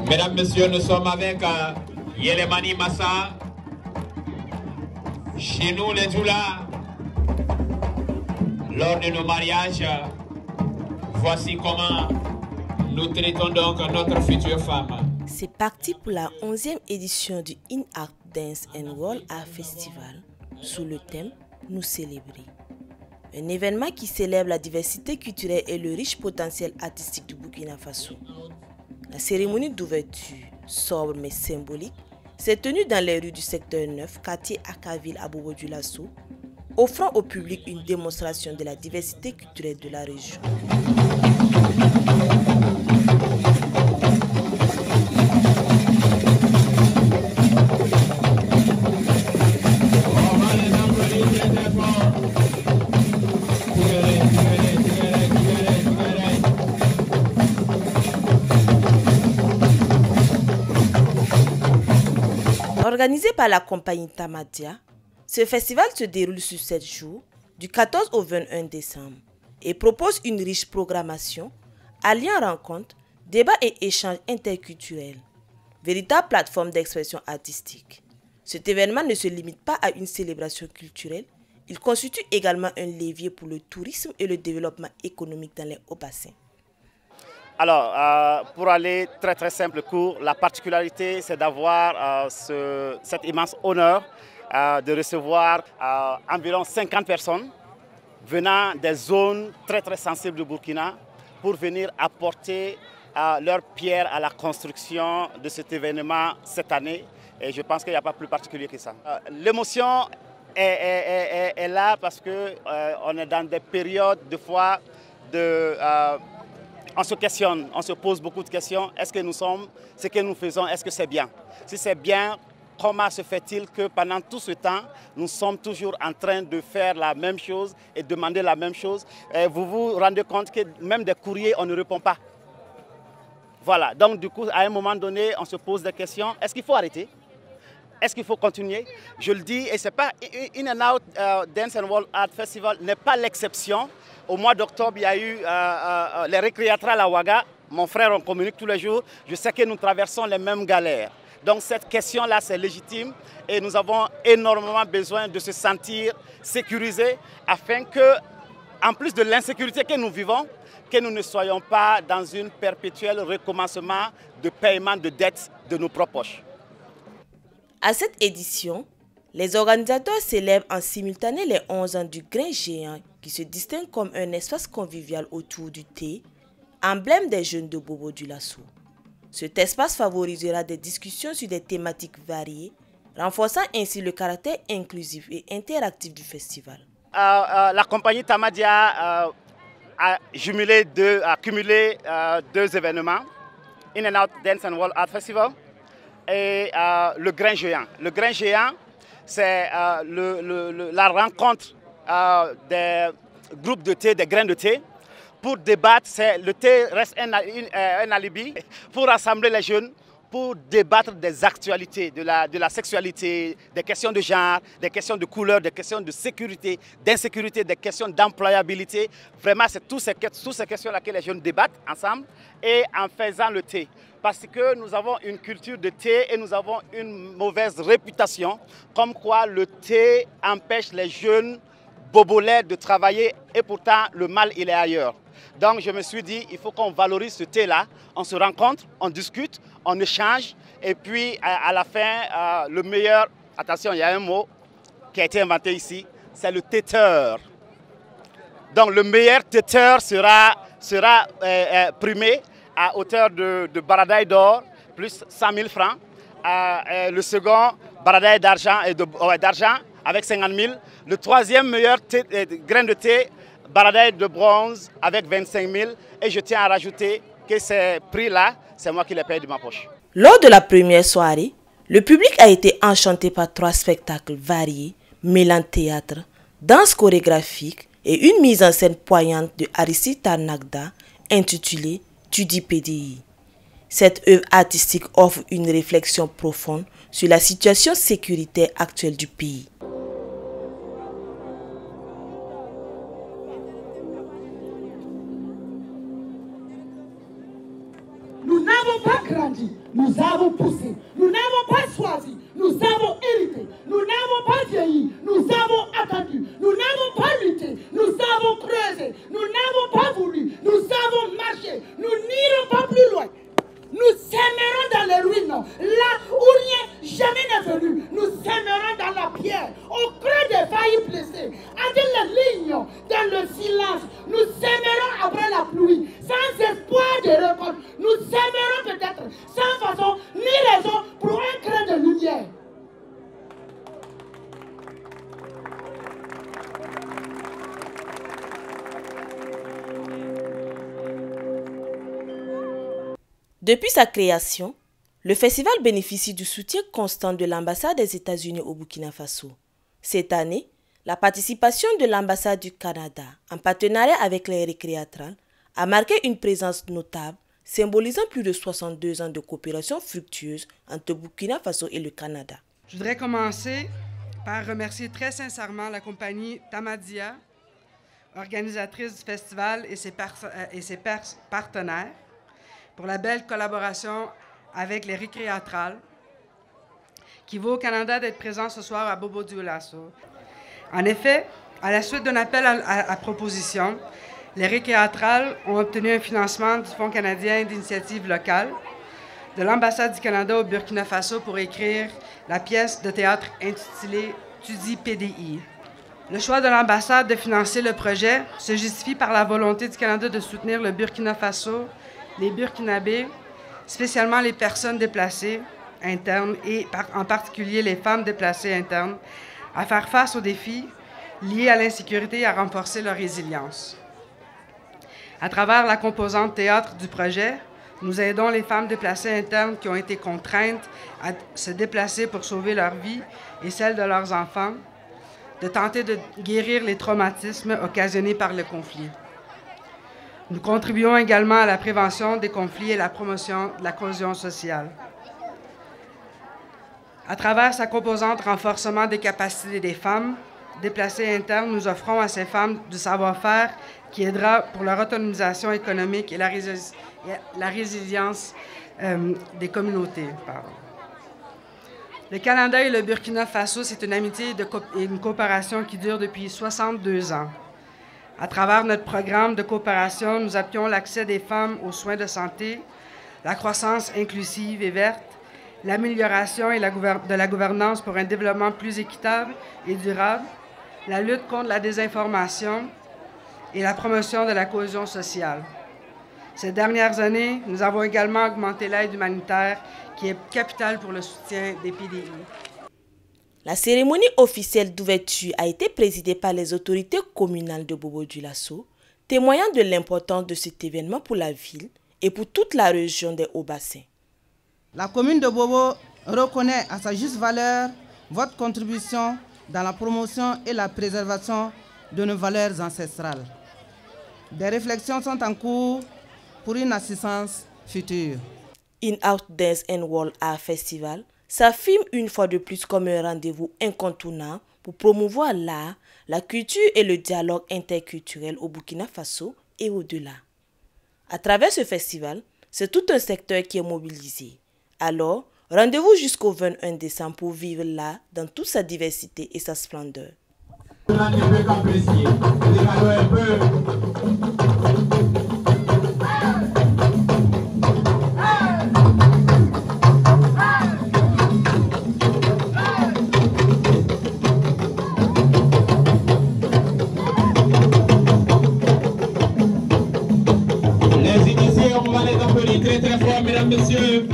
Mesdames, Messieurs, nous sommes avec Yelemani Massa. Chez nous, les Djoula, lors de nos mariages, voici comment nous traitons donc notre future femme. C'est parti pour la 11e édition du In Art Dance and World Art Festival sous le thème « Nous célébrer ». Un événement qui célèbre la diversité culturelle et le riche potentiel artistique du Burkina Faso. La cérémonie d'ouverture, sobre mais symbolique, s'est tenue dans les rues du secteur 9, quartier Akaville à Bobo-Dioulasso, offrant au public une démonstration de la diversité culturelle de la région. Organisé par la compagnie Tamadia, ce festival se déroule sur 7 jours, du 14 au 21 décembre, et propose une riche programmation, alliant rencontres, débats et échanges interculturels, véritable plateforme d'expression artistique. Cet événement ne se limite pas à une célébration culturelle, il constitue également un levier pour le tourisme et le développement économique dans les hauts-bassins. Alors, pour aller très simple court, la particularité c'est d'avoir cet immense honneur de recevoir environ 50 personnes venant des zones très sensibles du Burkina pour venir apporter leur pierre à la construction de cet événement cette année. Et je pense qu'il n'y a pas plus particulier que ça. L'émotion est là parce qu'on est dans des périodes de fois de... on se questionne, on se pose beaucoup de questions. Est-ce que nous sommes, ce que nous faisons, est-ce que c'est bien? Si c'est bien, comment se fait-il que pendant tout ce temps, nous sommes toujours en train de faire la même chose et demander la même chose? Et vous vous rendez compte que même des courriers, on ne répond pas. Voilà, donc du coup, à un moment donné, on se pose des questions. Est-ce qu'il faut arrêter? Est-ce qu'il faut continuer? Je le dis, et c'est pas In and Out Dance and World Art Festival n'est pas l'exception. Au mois d'octobre, il y a eu les récréatrales à Ouaga. Mon frère, on communique tous les jours. Je sais que nous traversons les mêmes galères. Donc cette question-là, c'est légitime et nous avons énormément besoin de se sentir sécurisés afin que, en plus de l'insécurité que nous vivons, que nous ne soyons pas dans un perpétuel recommencement de paiement de dettes de nos propres poches. À cette édition, les organisateurs célèbrent en simultané les 11 ans du Grain Géant qui se distingue comme un espace convivial autour du thé, emblème des jeunes de Bobo-Dioulasso. Cet espace favorisera des discussions sur des thématiques variées, renforçant ainsi le caractère inclusif et interactif du festival. La compagnie Tamadia a cumulé deux événements, In and Out Dance and World Art Festival et le Grain Géant. Le Grain Géant, c'est la rencontre des groupes de thé, des grains de thé, pour débattre. Le thé reste un alibi pour rassembler les jeunes, pour débattre des actualités, de la sexualité, des questions de genre, des questions de couleur, des questions de sécurité, d'insécurité, des questions d'employabilité. Vraiment, c'est toutes ces questions-là que les jeunes débattent ensemble et en faisant le thé. Parce que nous avons une culture de thé et nous avons une mauvaise réputation, comme quoi le thé empêche les jeunes bobolais de travailler et pourtant le mal il est ailleurs. Donc je me suis dit, il faut qu'on valorise ce thé-là, on se rencontre, on discute, on échange et puis à la fin, le meilleur, attention il y a un mot qui a été inventé ici, c'est le téteur. Donc le meilleur téteur sera primé à hauteur de baradaï d'or plus 100 000 francs. Le second, baradaï d'argent avec 50 000. Le troisième meilleur grain de thé, baradaï de bronze avec 25 000. Et je tiens à rajouter que ces prix-là, c'est moi qui les paye de ma poche. Lors de la première soirée, le public a été enchanté par 3 spectacles variés, mêlant théâtre, danse chorégraphique et une mise en scène poignante de Aristide Tarnagda intitulée Tu dis PDI. Cette œuvre artistique offre une réflexion profonde sur la situation sécuritaire actuelle du pays. Nous n'avons n'avons pas grandi, nous avons poussé. Nous n'avons pas choisi, nous avons hérité. Nous n'avons pas vieilli, nous avons attendu. Nous n'avons pas lutté, nous avons creusé. Nous n'avons pas voulu, nous avons marché. Nous n'irons pas plus loin. Nous sèmerons dans les ruines, là où rien jamais n'est venu. Nous sèmerons dans la pierre, au creux des failles blessées, entre les lignes, dans le silence. Nous sèmerons après la pluie, sans espoir de récolte. Nous sèmerons peut-être sans façon ni raison pour un cran de lumière. Depuis sa création, le festival bénéficie du soutien constant de l'ambassade des États-Unis au Burkina Faso. Cette année, la participation de l'ambassade du Canada, en partenariat avec les récréatrales, a marqué une présence notable, symbolisant plus de 62 ans de coopération fructueuse entre Burkina Faso et le Canada. Je voudrais commencer par remercier très sincèrement la compagnie Tamadia, organisatrice du festival, et ses partenaires, pour la belle collaboration avec les récréatrales, qui vaut au Canada d'être présent ce soir à Bobo-Dioulasso. En effet, à la suite d'un appel à proposition, les récréatrales ont obtenu un financement du Fonds canadien d'initiative locale, de l'ambassade du Canada au Burkina Faso pour écrire la pièce de théâtre intitulée « Tu dis PDI ». Le choix de l'ambassade de financer le projet se justifie par la volonté du Canada de soutenir le Burkina Faso, les Burkinabés, spécialement les personnes déplacées internes et en particulier les femmes déplacées internes, à faire face aux défis liés à l'insécurité et à renforcer leur résilience. À travers la composante théâtre du projet, nous aidons les femmes déplacées internes qui ont été contraintes à se déplacer pour sauver leur vie et celle de leurs enfants, de tenter de guérir les traumatismes occasionnés par le conflit. Nous contribuons également à la prévention des conflits et la promotion de la cohésion sociale. À travers sa composante renforcement des capacités des femmes déplacées internes, nous offrons à ces femmes du savoir-faire qui aidera pour leur autonomisation économique et la résilience des communautés. Le Canada et le Burkina Faso, c'est une amitié et une coopération qui dure depuis 62 ans. À travers notre programme de coopération, nous appuyons l'accès des femmes aux soins de santé, la croissance inclusive et verte, l'amélioration de la gouvernance pour un développement plus équitable et durable, la lutte contre la désinformation et la promotion de la cohésion sociale. Ces dernières années, nous avons également augmenté l'aide humanitaire qui est capitale pour le soutien des PDI. La cérémonie officielle d'ouverture a été présidée par les autorités communales de Bobo-Dioulasso, témoignant de l'importance de cet événement pour la ville et pour toute la région des Hauts-Bassins. La commune de Bobo reconnaît à sa juste valeur votre contribution dans la promotion et la préservation de nos valeurs ancestrales. Des réflexions sont en cours pour une assistance future. In-Out Dance and World Art Festival s'affirme une fois de plus comme un rendez-vous incontournable pour promouvoir l'art, la culture et le dialogue interculturel au Burkina Faso et au-delà. À travers ce festival, c'est tout un secteur qui est mobilisé. Alors, rendez-vous jusqu'au 21 décembre pour vivre l'art dans toute sa diversité et sa splendeur. Les initiés, on va les appeler très très fort, mesdames, messieurs.